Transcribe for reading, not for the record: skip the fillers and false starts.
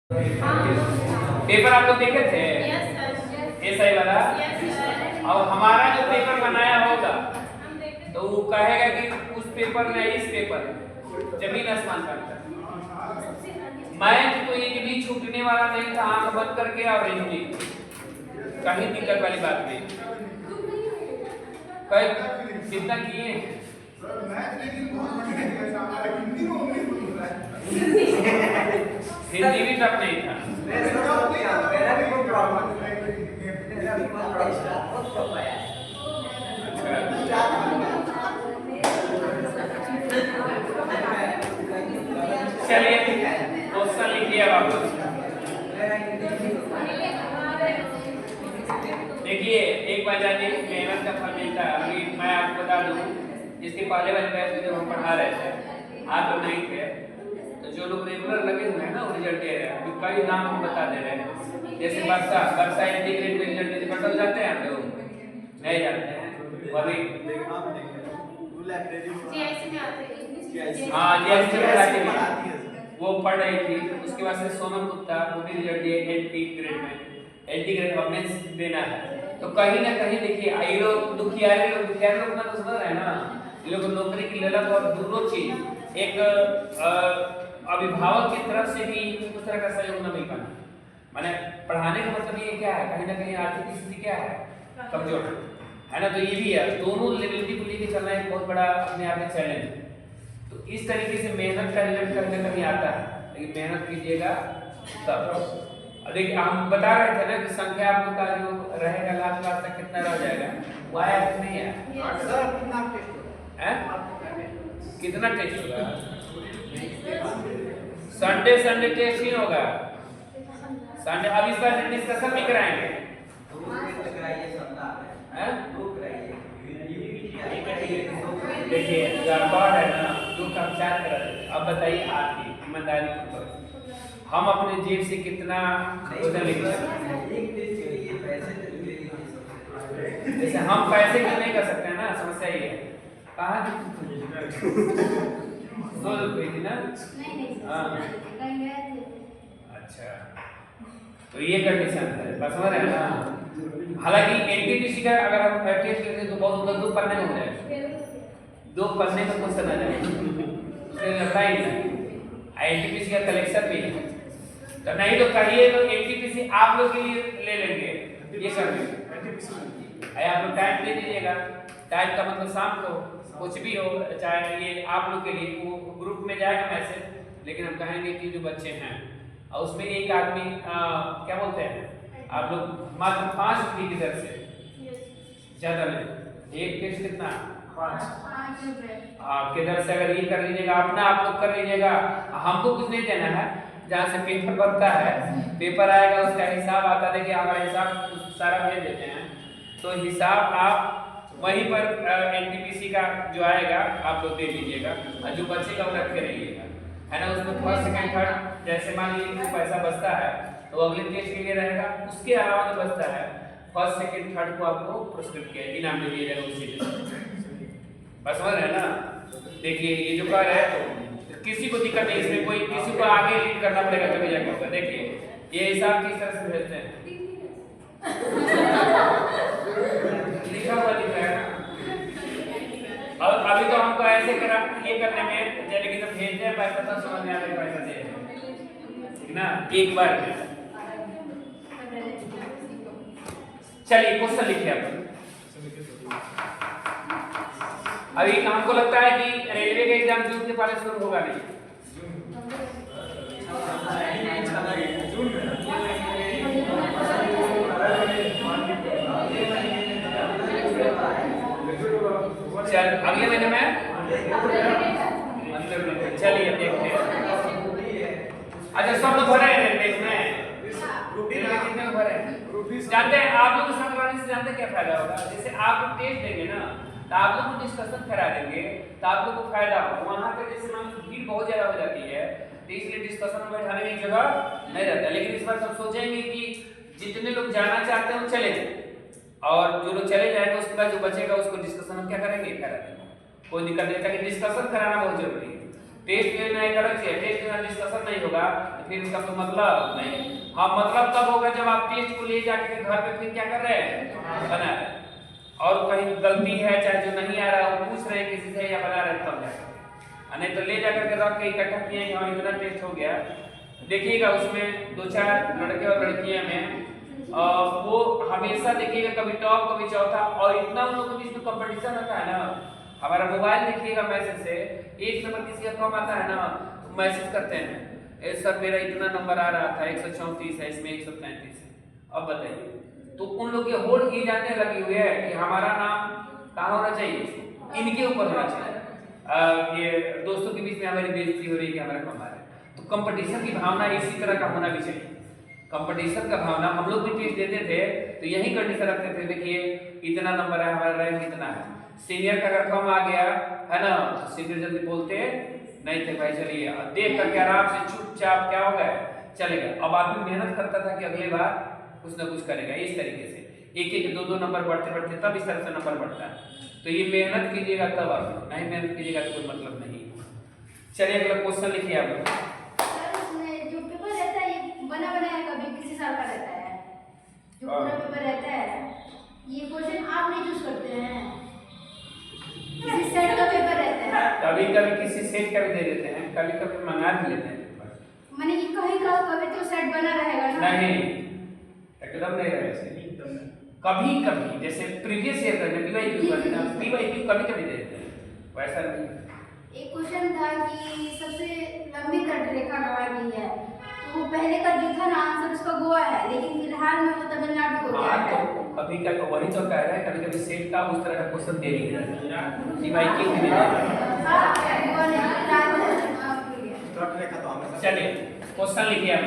Paper आप लोग देखे थे? एसआई वाला। और हमारा जो पेपर बनाया होगा तो वो कहेगा कि उस पेपर में इस पेपर जमीन आसमान का अंतर। मैथ तो एक भी छूटने वाला नहीं था, आंख बंद करके और हिंदी कहीं दिक्कत वाली बात नहीं। कई कितना किए हिंदी भी टफ नहीं था। चलिए क्वेश्चन लिखिए आप। देखिए एक बार जानिए मेहनत का फल मिलता है। अभी मैं आपको बता दूं, इसके पहले वाले बैच में जब हम पढ़ा रहे थे आप लोग नहीं थे, तो जो लोग रेगुलर लगे हुए हैं ना वो रिजल्ट दे रहे हैं। कई नाम हम बता दे रहे हैं, जैसे वर्षा इंटीग्रेट में रिजल्ट बदल जाते हैं, आप लोग नहीं जानते हैं अभी। हाँ जीएसटी वो पढ़ रही थी। उसके बाद से सोनम गुप्ता वो भी रिजल्ट दिए एंटी ग्रेड में, एंटी ग्रेड मेंस देना है। तो कहीं ना कहीं देखिए ये लोग दुखियारे लोग ना तो समझ रहे हैं ना, ये लोग नौकरी की ललक और दूसरों चीज एक अभिभावक की तरफ से भी उस तरह का सहयोग न मिल पाना। माने पढ़ाने का मतलब ये क्या है, कहीं ना कहीं आर्थिक स्थिति क्या है, कमजोर है ना। तो ये भी है, दोनों लेवलिटी को लेकर चलना एक बहुत बड़ा अपने आप में चैलेंज है। तो इस तरीके से मेहनत का रिजल्ट कहीं ना कहीं आता है, लेकिन मेहनत कीजिएगा तब। देखिए हम बता रहे थे ना कि संख्या आप लोग का जो रहेगा लास्ट क्लास तक कितना रह जाएगा, वो आया कि नहीं है? कितना टेस्ट होगा? संडे टेस्ट ही होगा। संडे अब इस बार डिस्कशन भी कराएंगे। देखिए गड़बड़ है ना, जो काम चार करा देते। अब बताइए आपकी ईमानदारी पर हम अपने जेब से कितना लेंगे? जैसे हम पैसे की नहीं कर सकते हैं ना, समस्या ये है। कहाँ ₹2 थी ना? अच्छा तो ये कंडीशन है, बस समझ रहे हैं ना। हालांकि एनटीपीसी का अगर हम टेस्ट करते हैं तो बहुत 2 पन्ने में हो जाएगा, 2 पन्ने में क्वेश्चन आ जाएगा, उसके लगता ही नहीं। एनटीपीसी का कलेक्शन भी है तो नहीं तो कहिए तो एनटीपीसी आप लोग के लिए ले लेंगे, ये कर लेंगे। आप लोग टाइम दे दीजिएगा, टाइम का मतलब शाम को कुछ भी हो, चाहे ये आप लोग के लिए वो ग्रुप में जाएगा मैसेज, लेकिन हम कहेंगे कि जो बच्चे हैं और उसमें एक आदमी क्या बोलते हैं आप लोग, मात्र 5 रुपये की दर से ज्यादा नहीं, एक टेस्ट कितना 5 आपके दर से अगर ये कर लीजिएगा अपना, आप लोग कर लीजिएगा। हमको कुछ नहीं देना है, जहाँ से पेपर बनता है पेपर आएगा उसका हिसाब आता है। देखिए हमारा हिसाब सारा भेज देते हैं, तो हिसाब आप वहीं पर एनटीपीसी का जो आएगा आप लोग दे दीजिएगा, और जो बचेगा वो रख के रहिएगा, है ना। उसमें फर्स्ट सेकंड थर्ड जैसे मान लीजिए पैसा बचता है तो अगले टेस्ट के लिए रहेगा, उसके अलावा जो बचता है फर्स्ट सेकंड थर्ड को आपको पुरस्कृत किया इनाम दे दिया जाएगा उसी बस समझ रहे हैं ना। देखिए ये जो कर है तो किसी को दिक्कत नहीं, इसमें कोई किसी को आगे लीड करना पड़ेगा तभी जाके होगा। देखिए ये हिसाब किस तरह से भेजते हैं, लिखा हुआ दिख रहा है। और अभी तो हमको ऐसे करा ये करने में, लेकिन तो भेजते हैं पैसा तो समझ में आता है पैसा दे, ठीक ना, एक बार में। चलिए क्वेश्चन लिखिए आप। अभी हमको लगता है कि रेलवे का एग्जाम जून के पहले शुरू होगा नहीं, चल अगले महीने में चलिए देखते हैं। अच्छा सब लोग भरे हैं इसमें, कितने भरे हैं जानते हैं? आप लोग संक्रांति से जानते क्या फायदा होगा? जैसे आप लोग टेस्ट देंगे ना तो आप लोग को डिस्कशन करा देंगे तो आप लोग को फायदा होगा। वहां पे जैसे मान लो भीड़ बहुत ज्यादा हो जाती है तो इसलिए डिस्कशन में बैठाने की जगह नहीं रहता। लेकिन इस बार सब सोचेंगे कि जितने लोग जाना चाहते हैं वो चले जाए, और जो लोग चले जाएंगे उसके बाद जो बचेगा उसको डिस्कशन हम क्या करेंगे, करा देंगे, कोई दिक्कत नहीं। ताकि डिस्कशन कराना बहुत जरूरी है। टेस्ट लेना एक अलग चीज है, टेस्ट लेना डिस्कशन नहीं होगा तो फिर इसका तो मतलब नहीं। हाँ मतलब तब होगा जब आप टेस्ट को ले जाके घर पे फिर क्या कर रहे हैं, बना रहे हैं, और कहीं गलती है चाहे जो नहीं आ रहा वो पूछ रहे हैं किसी से या बना रहे हैं तब जाकर, नहीं तो ले जाकर के रख के इकट्ठा किए यहाँ इतना टेस्ट हो गया। देखिएगा उसमें 2-4 लड़के और लड़कियां में वो हमेशा देखिएगा कभी टॉप कभी चौथा, और इतना उन लोगों के बीच में कंपटीशन रहता है ना। हमारा मोबाइल देखिएगा मैसेज से एक नंबर किसी का कम आता है ना तो मैसेज करते हैं ए सर मेरा इतना नंबर आ रहा था 134 है, इसमें 133 है, अब बताइए। तो उन लोग के होड़ ये जानने लगी हुई है कि हमारा नाम कहाँ होना चाहिए, इनके ऊपर होना चाहिए। ये दोस्तों के बीच में हमारी बेइज्जती हो रही है कि हमारा कम आ रहा है। तो कंपटीशन की भावना इसी तरह का होना भी चाहिए। कंपटीशन का भावना हम लोग भी टेस्ट देते थे तो यही कंडीशन रखते थे, देखिए इतना नंबर है, हमारा रैंक इतना है। सीनियर का अगर कम आ गया है ना तो सीनियर जल्दी बोलते नहीं थे भाई चलिए, देख करके आराम से चुपचाप क्या हो गया चलेगा। अब आदमी मेहनत करता था कि अगली बार कुछ ना कुछ करेगा, इस तरीके से एक एक 2-2 नंबर बढ़ते बढ़ते तब इस तरह से नंबर बढ़ता है। तो ये मेहनत कीजिएगा तब, आप नहीं मेहनत कीजिएगा तो कोई मतलब नहीं। चलिए अगला क्वेश्चन लिखिए आप। जो पेपर रहता है ये बना बनाया कभी किसी साल का रहता है, जो पूरा पेपर रहता है ये क्वेश्चन आप नहीं चूज करते हैं, किसी सेट का पेपर रहता है। कभी कभी किसी सेट का भी दे देते हैं, कभी कभी मंगा भी लेते हैं पेपर। माने कि कहीं का कभी तो सेट बना रहेगा ना? नहीं एकदम नहीं रहे ऐसे, कभी कभी जैसे प्रीवियस ईयर का पीवाईक्यू का पीवाईक्यू कभी कभी दे देते हैं, वैसा नहीं। एक क्वेश्चन था कि सबसे लंबी तटरेखा कहाँ की है, तो वो पहले का जो था ना आंसर उसका गोवा है, लेकिन फिलहाल में वो तमिलनाडु हो गया है। तो कभी का वही तो कह रहा है, कभी कभी सेट का उस तरह का क्वेश्चन दे नहीं रहा, पीवाईक्यू भी दे देता है। चलिए क्वेश्चन लिखिए आप।